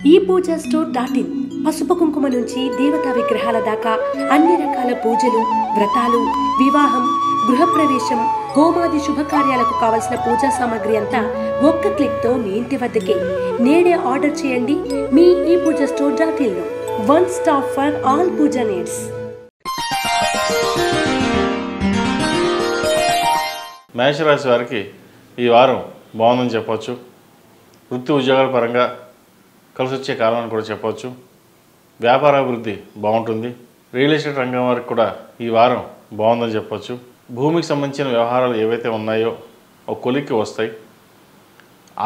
ePoojaStore.in పసుపు కుంకుమ నుంచి దేవతా విగ్రహాల దాకా అన్ని రకాల పూజలు, వ్రతాలు, వివాహం, గృహప్రవేశం, హోమాది శుభకార్యాలకు కావలసిన పూజా సామాగ్రి అంతా ఒక్క క్లిక్ తో మీ ఇంటి వద్దకే. నేడే ఆర్డర్ చేయండి మీ ePoojaStore.in లో. One stop for all puja needs. మేషరాశి వారికి ఈ వారం బాగుందని చెప్పవచ్చు. వృత్తి ఉద్యోగాల పరంగా కలిసి వచ్చే కాలం అని కూడా చెప్పవచ్చు. వ్యాపారాభివృద్ధి బాగుంటుంది. రియల్ ఎస్టేట్ రంగం వారికి కూడా ఈ వారం బాగుందని చెప్పవచ్చు. భూమికి సంబంధించిన వ్యవహారాలు ఏవైతే ఉన్నాయో ఒక కొలిక్కి వస్తాయి.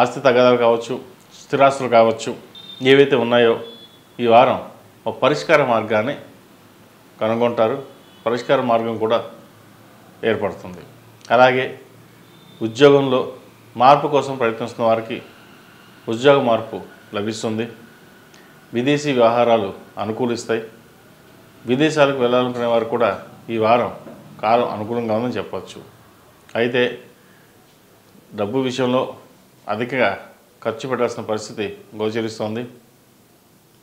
ఆస్తి తగాదాలు కావచ్చు, స్థిరాస్తులు కావచ్చు, ఏవైతే ఉన్నాయో ఈ వారం ఒక పరిష్కార మార్గాన్ని కనుగొంటారు. పరిష్కార మార్గం కూడా ఏర్పడుతుంది. అలాగే ఉద్యోగంలో మార్పు కోసం ప్రయత్నిస్తున్న వారికి ఉద్యోగ మార్పు లభిస్తుంది. విదేశీ వ్యవహారాలు అనుకూలిస్తాయి. విదేశాలకు వెళ్ళాలనుకునే వారు కూడా ఈ వారం కాలం అనుకూలంగా ఉందని చెప్పవచ్చు. అయితే డబ్బు విషయంలో అధికంగా ఖర్చు పెట్టాల్సిన పరిస్థితి గోచరిస్తోంది.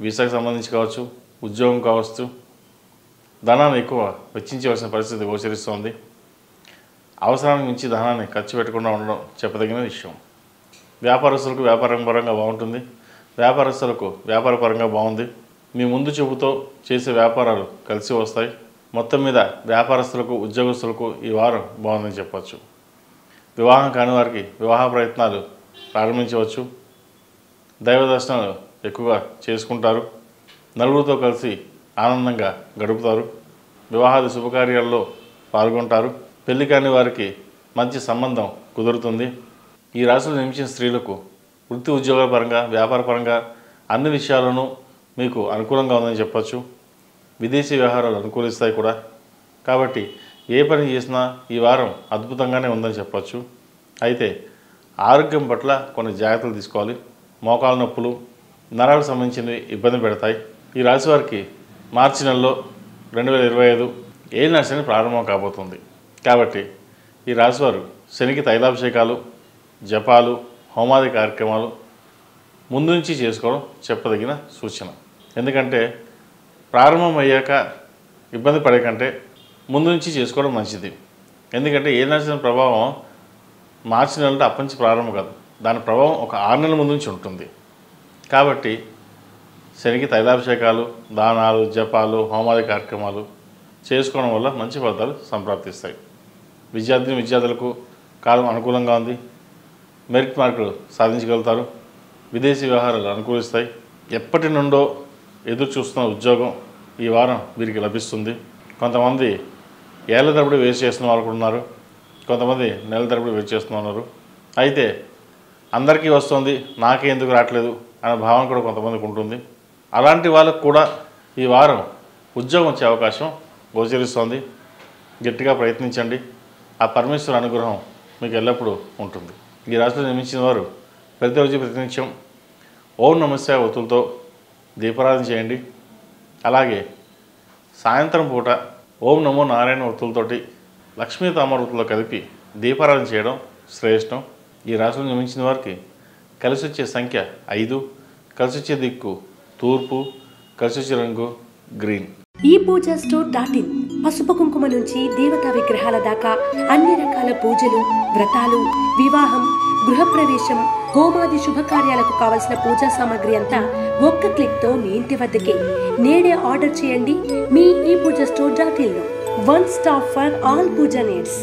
వీసాకు సంబంధించి కావచ్చు, ఉద్యోగం కావచ్చు, ధనాన్ని ఎక్కువ వెచ్చించవలసిన పరిస్థితి గోచరిస్తోంది. అవసరానికి మించి ధనాన్ని ఖర్చు పెట్టకుండా ఉండడం చెప్పదగిన విషయం. వ్యాపారస్తులకు వ్యాపారం పరంగా బాగుంటుంది. వ్యాపారస్తులకు వ్యాపార పరంగా బాగుంది. మీ ముందు చూపుతో చేసే వ్యాపారాలు కలిసి వస్తాయి. మొత్తం మీద వ్యాపారస్తులకు, ఉద్యోగస్తులకు ఈ వారం బాగుందని చెప్పవచ్చు. వివాహం కాని వారికి వివాహ ప్రయత్నాలు ప్రారంభించవచ్చు. దైవ దర్శనాలు ఎక్కువగా చేసుకుంటారు. నలుగురితో కలిసి ఆనందంగా గడుపుతారు. వివాహాది శుభకార్యాల్లో పాల్గొంటారు. పెళ్లి కాని వారికి మంచి సంబంధం కుదురుతుంది. ఈ రాశిలో జన్మించిన స్త్రీలకు వృత్తి ఉద్యోగాల పరంగా, వ్యాపార పరంగా అన్ని విషయాలను మీకు అనుకూలంగా ఉందని చెప్పచ్చు. విదేశీ వ్యవహారాలు అనుకూలిస్తాయి కూడా. కాబట్టి ఏ పని చేసినా ఈ వారం అద్భుతంగానే ఉందని చెప్పచ్చు. అయితే ఆరోగ్యం పట్ల కొన్ని జాగ్రత్తలు తీసుకోవాలి. మోకాల నొప్పులు, నరాలకు సంబంధించినవి ఇబ్బంది పెడతాయి. ఈ రాశి వారికి మార్చి నెలలో 2025 ఏలినాటి శని ప్రారంభం కాబోతుంది. కాబట్టి ఈ రాశివారు శనికి తైలాభిషేకాలు, జపాలు, హోమాది కార్యక్రమాలు ముందు నుంచి చేసుకోవడం చెప్పదగిన సూచన. ఎందుకంటే ప్రారంభం అయ్యాక ఇబ్బంది పడే కంటే ముందు నుంచి చేసుకోవడం మంచిది. ఎందుకంటే ఏలినాటి శని ప్రభావం మార్చి నెలలో అప్పటి ప్రారంభం కాదు, దాని ప్రభావం ఒక 6 నెలల ముందు నుంచి ఉంటుంది. కాబట్టి శనికి తైలాభిషేకాలు, దానాలు, జపాలు, హోమాది కార్యక్రమాలు చేసుకోవడం వల్ల మంచి ఫలితాలు సంప్రాప్తిస్తాయి. విద్యార్థులకు కాలం అనుకూలంగా ఉంది. మెరిట్ మార్కులు సాధించగలుగుతారు. విదేశీ వ్యవహారాలు అనుకూలిస్తాయి. ఎప్పటి నుండో ఎదురు చూస్తున్న ఉద్యోగం ఈ వారం వీరికి లభిస్తుంది. కొంతమంది ఏళ్ల తరబడి వేస్ట్ చేస్తున్న వాళ్ళు కూడా ఉన్నారు. కొంతమంది నెలల తరబడి వేస్ట్ చేస్తున్నారు. అయితే అందరికీ వస్తుంది, నాకే ఎందుకు రావట్లేదు అనే భావన కూడా కొంతమందికి ఉంటుంది. అలాంటి వాళ్ళకు కూడా ఈ వారం ఉద్యోగం వచ్చే అవకాశం గోచరిస్తోంది. గట్టిగా ప్రయత్నించండి. ఆ పరమేశ్వర అనుగ్రహం మీకు ఎల్లప్పుడూ ఉంటుంది. ఈ రాశిలో జన్మించిన వారు ప్రతిరోజు ప్రతినిత్యం ఓం నమఃశివాయ ఒత్తులతో దీపారాధన చేయండి. అలాగే సాయంత్రం పూట ఓం నమో నారాయణ ఒత్తులతోటి లక్ష్మీ తామర ఒత్తులతో కలిపి దీపారాధన చేయడం శ్రేష్టం. ఈ రాశిలో జన్మించిన వారికి కలిసి వచ్చే సంఖ్య 5, కలిసి వచ్చే దిక్కు తూర్పు, కలిసి వచ్చే రంగు గ్రీన్. ePoojaStore.in పసుపు కుంకుమ నుంచి దేవతా విగ్రహాల దాకా అన్ని రకాల పూజలు, వ్రతాలు, వివాహం, గృహప్రవేశం, హోమాది శుభకార్యాలకు కావలసిన పూజా సామాగ్రి అంతా ఒక్క క్లిక్ తో మీ ఇంటి వద్దకే. నేడే ఆర్డర్ చేయండి మీ ePoojaStore.in లో. One stop for all puja needs.